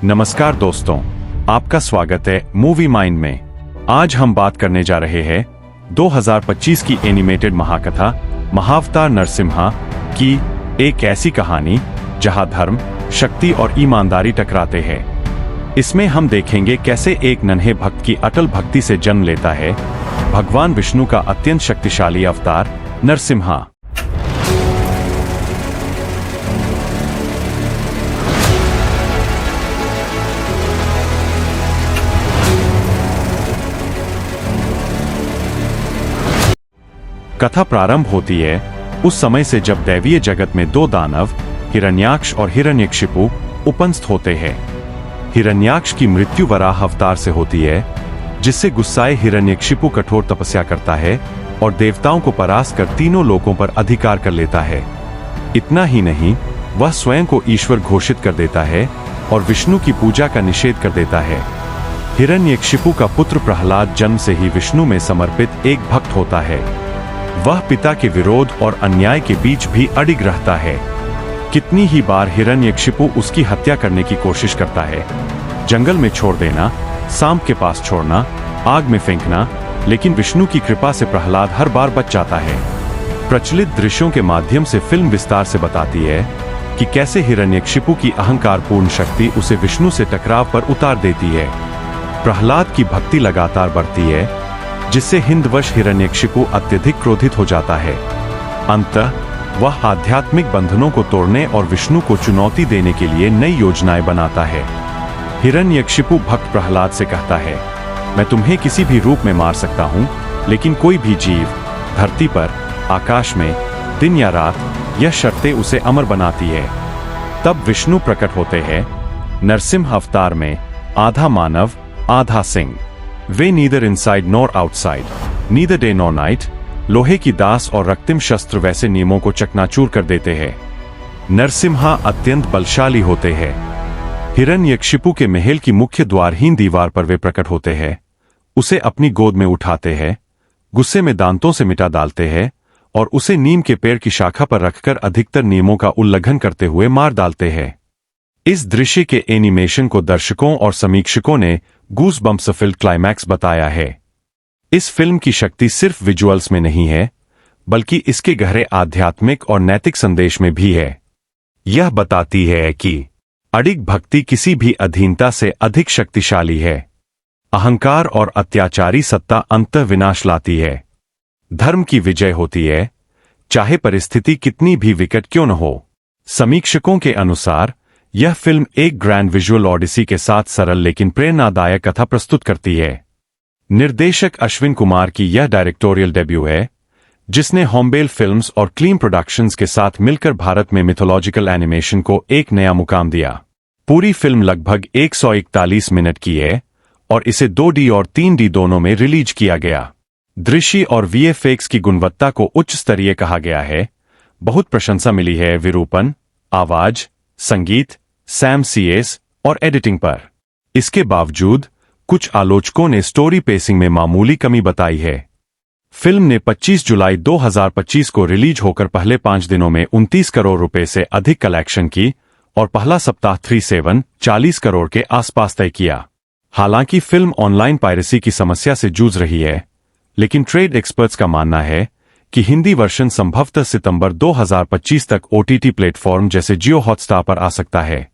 नमस्कार दोस्तों, आपका स्वागत है मूवी माइंड में। आज हम बात करने जा रहे हैं 2025 की एनिमेटेड महाकथा महाअवतार नरसिम्हा की एक ऐसी कहानी जहां धर्म, शक्ति और ईमानदारी टकराते हैं। इसमें हम देखेंगे कैसे एक नन्हे भक्त की अटल भक्ति से जन्म लेता है भगवान विष्णु का अत्यंत शक्तिशाली अवतार नरसिम्हा। कथा प्रारंभ होती है उस समय से जब दैवीय जगत में दो दानव हिरण्याक्ष और हिरण्यकशिपु उपस्थित होते हैं। हिरण्याक्ष की मृत्यु वराह अवतार से होती है, जिससे गुस्साए हिरण्यकशिपु कठोर तपस्या करता है और देवताओं को परास्त कर तीनों लोकों पर अधिकार कर लेता है। इतना ही नहीं, वह स्वयं को ईश्वर घोषित कर देता है और विष्णु की पूजा का निषेध कर देता है। हिरण्यकशिपु का पुत्र प्रहलाद जन्म से ही विष्णु में समर्पित एक भक्त होता है। वह पिता के विरोध और अन्याय के बीच भी अडिग रहता है। कितनी ही बार हिरण्यकशिपु उसकी हत्या करने की कोशिश करता है, जंगल में छोड़ देना, सांप के पास छोड़ना, आग में फेंकना, लेकिन विष्णु की कृपा से प्रहलाद हर बार बच जाता है। प्रचलित दृश्यों के माध्यम से फिल्म विस्तार से बताती है कि कैसे हिरण्यकशिपु की अहंकारपूर्ण शक्ति उसे विष्णु से टकराव पर उतार देती है। प्रहलाद की भक्ति लगातार बढ़ती है, जिससे हिंदवश हिरण्यकशिपु अत्यधिक क्रोधित हो जाता है। अंततः वह आध्यात्मिक बंधनों को तोड़ने और विष्णु को चुनौती देने के लिए नई योजनाएं बनाता है। हिरण्यकशिपु भक्त प्रहलाद से कहता है, मैं तुम्हें किसी भी रूप में मार सकता हूं, लेकिन कोई भी जीव धरती पर, आकाश में, दिन या रात, यह शर्तें उसे अमर बनाती है। तब विष्णु प्रकट होते हैं नरसिम्हा अवतार में, आधा मानव आधा सिंह। वे neither inside nor outside, neither day nor night, लोहे की दास और रक्तिम शस्त्र वैसे नियमों को चकनाचूर कर देते हैं। नरसिम्हा अत्यंत बलशाली होते हैं। हिरण्यकशिपु के महल की मुख्य द्वारहीन दीवार पर वे प्रकट होते हैं, उसे अपनी गोद में उठाते हैं, गुस्से में दांतों से मिटा डालते हैं और उसे नीम के पेड़ की शाखा पर रखकर अधिकतर नियमों का उल्लंघन करते हुए मार डालते हैं। इस दृश्य के एनिमेशन को दर्शकों और समीक्षकों ने गूज़बम्प्स फिल्ड क्लाइमैक्स बताया है। इस फिल्म की शक्ति सिर्फ विजुअल्स में नहीं है, बल्कि इसके गहरे आध्यात्मिक और नैतिक संदेश में भी है। यह बताती है कि अडिग भक्ति किसी भी अधीनता से अधिक शक्तिशाली है। अहंकार और अत्याचारी सत्ता अंततः विनाश लाती है। धर्म की विजय होती है, चाहे परिस्थिति कितनी भी विकट क्यों न हो। समीक्षकों के अनुसार यह फिल्म एक ग्रैंड विजुअल ऑडिसी के साथ सरल लेकिन प्रेरणादायक कथा प्रस्तुत करती है। निर्देशक अश्विन कुमार की यह डायरेक्टोरियल डेब्यू है, जिसने हॉम्बेल फिल्म्स और क्लीन प्रोडक्शंस के साथ मिलकर भारत में मिथोलॉजिकल एनिमेशन को एक नया मुकाम दिया। पूरी फिल्म लगभग 141 मिनट की है और इसे 2D और 3D दोनों में रिलीज किया गया। दृश्य और VFX की गुणवत्ता को उच्च स्तरीय कहा गया है। बहुत प्रशंसा मिली है विरूपण, आवाज, संगीत, सैम CS और एडिटिंग पर। इसके बावजूद कुछ आलोचकों ने स्टोरी पेसिंग में मामूली कमी बताई है। फिल्म ने 25 जुलाई 2025 को रिलीज होकर पहले 5 दिनों में 29 करोड़ रुपए से अधिक कलेक्शन की और पहला सप्ताह 40 करोड़ के आसपास तय किया। हालांकि फिल्म ऑनलाइन पायरेसी की समस्या से जूझ रही है, लेकिन ट्रेड एक्सपर्ट्स का मानना है कि हिंदी वर्जन संभवतः सितंबर 2025 तक OTT प्लेटफॉर्म जैसे जियो हॉटस्टार पर आ सकता है।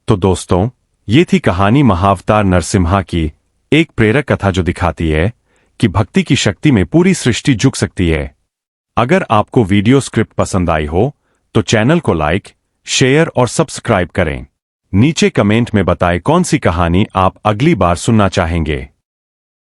तो दोस्तों, ये थी कहानी महाअवतार नरसिम्हा की, एक प्रेरक कथा जो दिखाती है कि भक्ति की शक्ति में पूरी सृष्टि झुक सकती है। अगर आपको वीडियो स्क्रिप्ट पसंद आई हो तो चैनल को लाइक, शेयर और सब्सक्राइब करें। नीचे कमेंट में बताएं कौन सी कहानी आप अगली बार सुनना चाहेंगे।